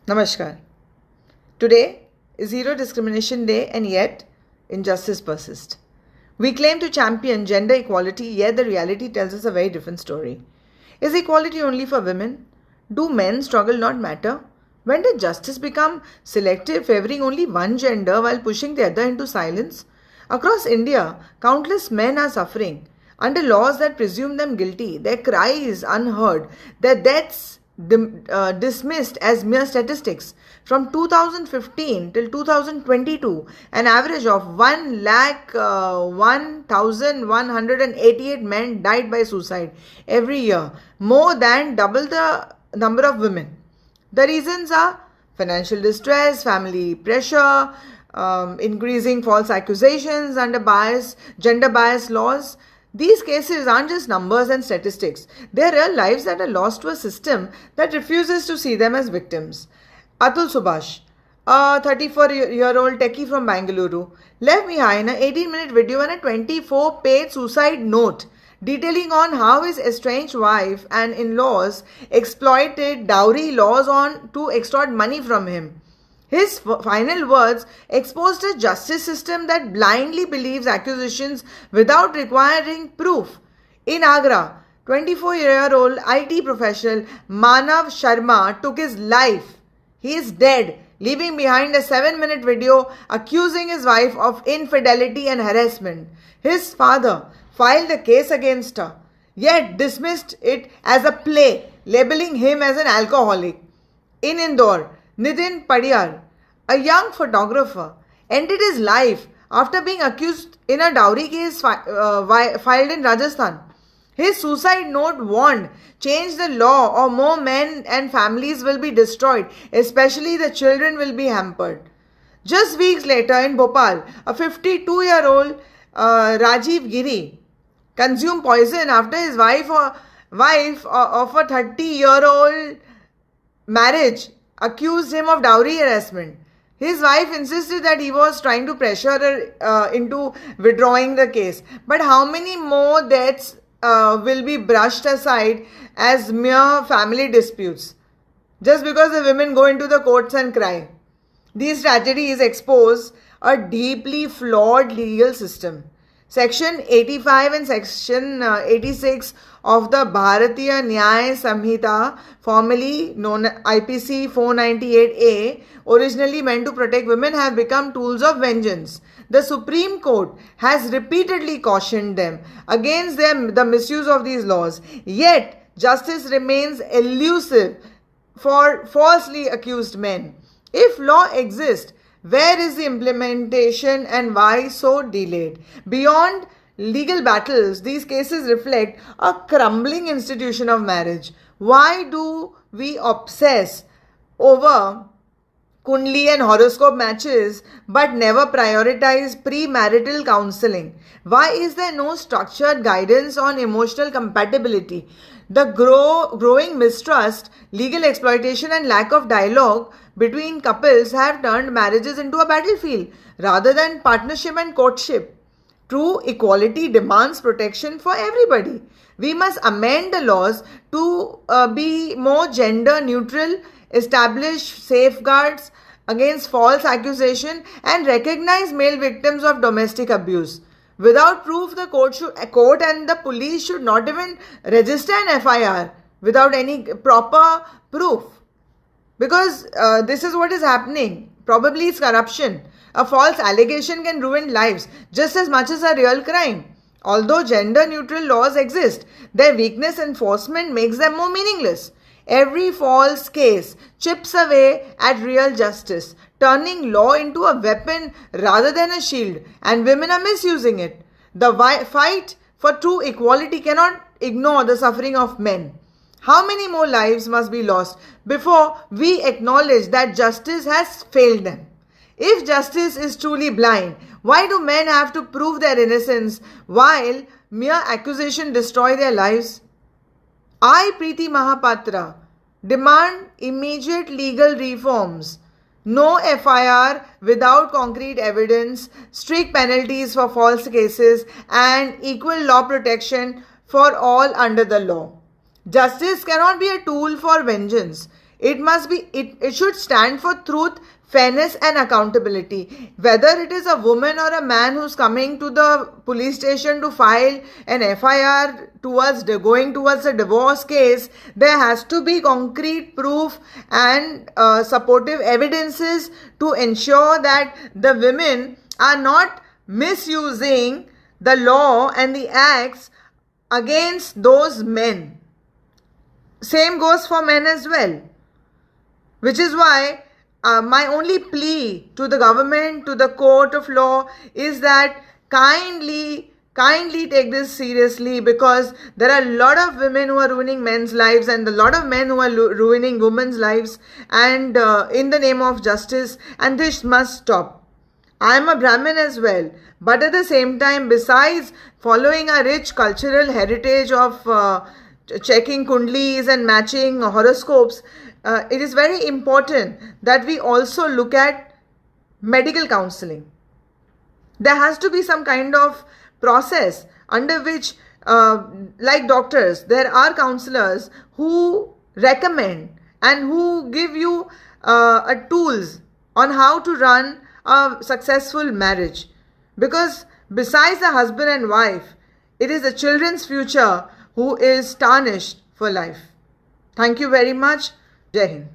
Namaskar. Today is Zero Discrimination Day, and yet injustice persists. We claim to champion gender equality, yet the reality tells us a very different story. Is equality only for women? Do men's struggle not matter? When did justice become selective, favoring only one gender while pushing the other into silence? Across India, countless men are suffering under laws that presume them guilty, their cries unheard, their deaths dismissed as mere statistics. From 2015 till 2022, an average of 1,0188 men died by suicide every year, more than double the number of women. The reasons are financial distress, family pressure, increasing false accusations under gender bias laws. These cases aren't just numbers and statistics. They are real lives that are lost to a system that refuses to see them as victims. Atul Subhash, a 34-year-old techie from Bangalore, left behind an 18-minute video and a 24-page suicide note detailing on how his estranged wife and in-laws exploited dowry laws to extort money from him. His final words exposed a justice system that blindly believes accusations without requiring proof. In Agra, 24-year-old IT professional Manav Sharma took his life. He is dead, leaving behind a 7-minute video accusing his wife of infidelity and harassment. His father filed a case against her, yet dismissed it as a play, labeling him as an alcoholic. In Indore, Nitin Padiyar, a young photographer, ended his life after being accused in a dowry case filed in Rajasthan. His suicide note warned, change the law or more men and families will be destroyed, especially the children will be hampered. Just weeks later in Bhopal, a 52-year-old Rajiv Giri consumed poison after his wife of a 30-year-old marriage accused him of dowry harassment. His wife insisted that he was trying to pressure her into withdrawing the case. But how many more deaths will be brushed aside as mere family disputes just because the women go into the courts and cry? These tragedies expose a deeply flawed legal system. Section 85 and Section 86 of the Bharatiya Nyaya Samhita, formerly known as IPC 498A, originally meant to protect women, have become tools of vengeance. The Supreme Court has repeatedly cautioned them against the misuse of these laws. Yet, justice remains elusive for falsely accused men. If law exists, where is the implementation and why so delayed? Beyond legal battles, these cases reflect a crumbling institution of marriage. Why do we obsess over Kundli and horoscope matches but never prioritize premarital counseling? Why is there no structured guidance on emotional compatibility? The growing mistrust, legal exploitation, and lack of dialogue between couples have turned marriages into a battlefield rather than partnership and courtship. True equality demands protection for everybody. We must amend the laws to be more gender neutral, establish safeguards against false accusation, and recognize male victims of domestic abuse. Without proof, the court and the police should not even register an FIR without any proper proof. Because this is what is happening. Probably it's corruption. A false allegation can ruin lives just as much as a real crime. Although gender neutral laws exist, their weakness enforcement makes them more meaningless. Every false case chips away at real justice, turning law into a weapon rather than a shield, and women are misusing it. The fight for true equality cannot ignore the suffering of men. How many more lives must be lost before we acknowledge that justice has failed them? If justice is truly blind, why do men have to prove their innocence while mere accusation destroy their lives? I, Preeti Mahapatra, demand immediate legal reforms, no FIR without concrete evidence, strict penalties for false cases, and equal law protection for all under the law. Justice cannot be a tool for vengeance. it should stand for truth, fairness and accountability. Whether it is a woman or a man who's coming to the police station to file an FIR going towards a divorce case, there has to be concrete proof and supportive evidences to ensure that the women are not misusing the law and the acts against those men. Same goes for men as well. Which is why my only plea to the government, to the court of law, is that kindly take this seriously, because there are a lot of women who are ruining men's lives and a lot of men who are ruining women's lives, and in the name of justice, and this must stop. I am a Brahmin as well, but at the same time, besides following a rich cultural heritage of checking kundlis and matching horoscopes, it is very important that we also look at medical counseling. There has to be some kind of process under which, like doctors, there are counselors who recommend and who give you tools on how to run a successful marriage. Because besides the husband and wife, it is the children's future who is tarnished for life. Thank you very much. Jai Hind.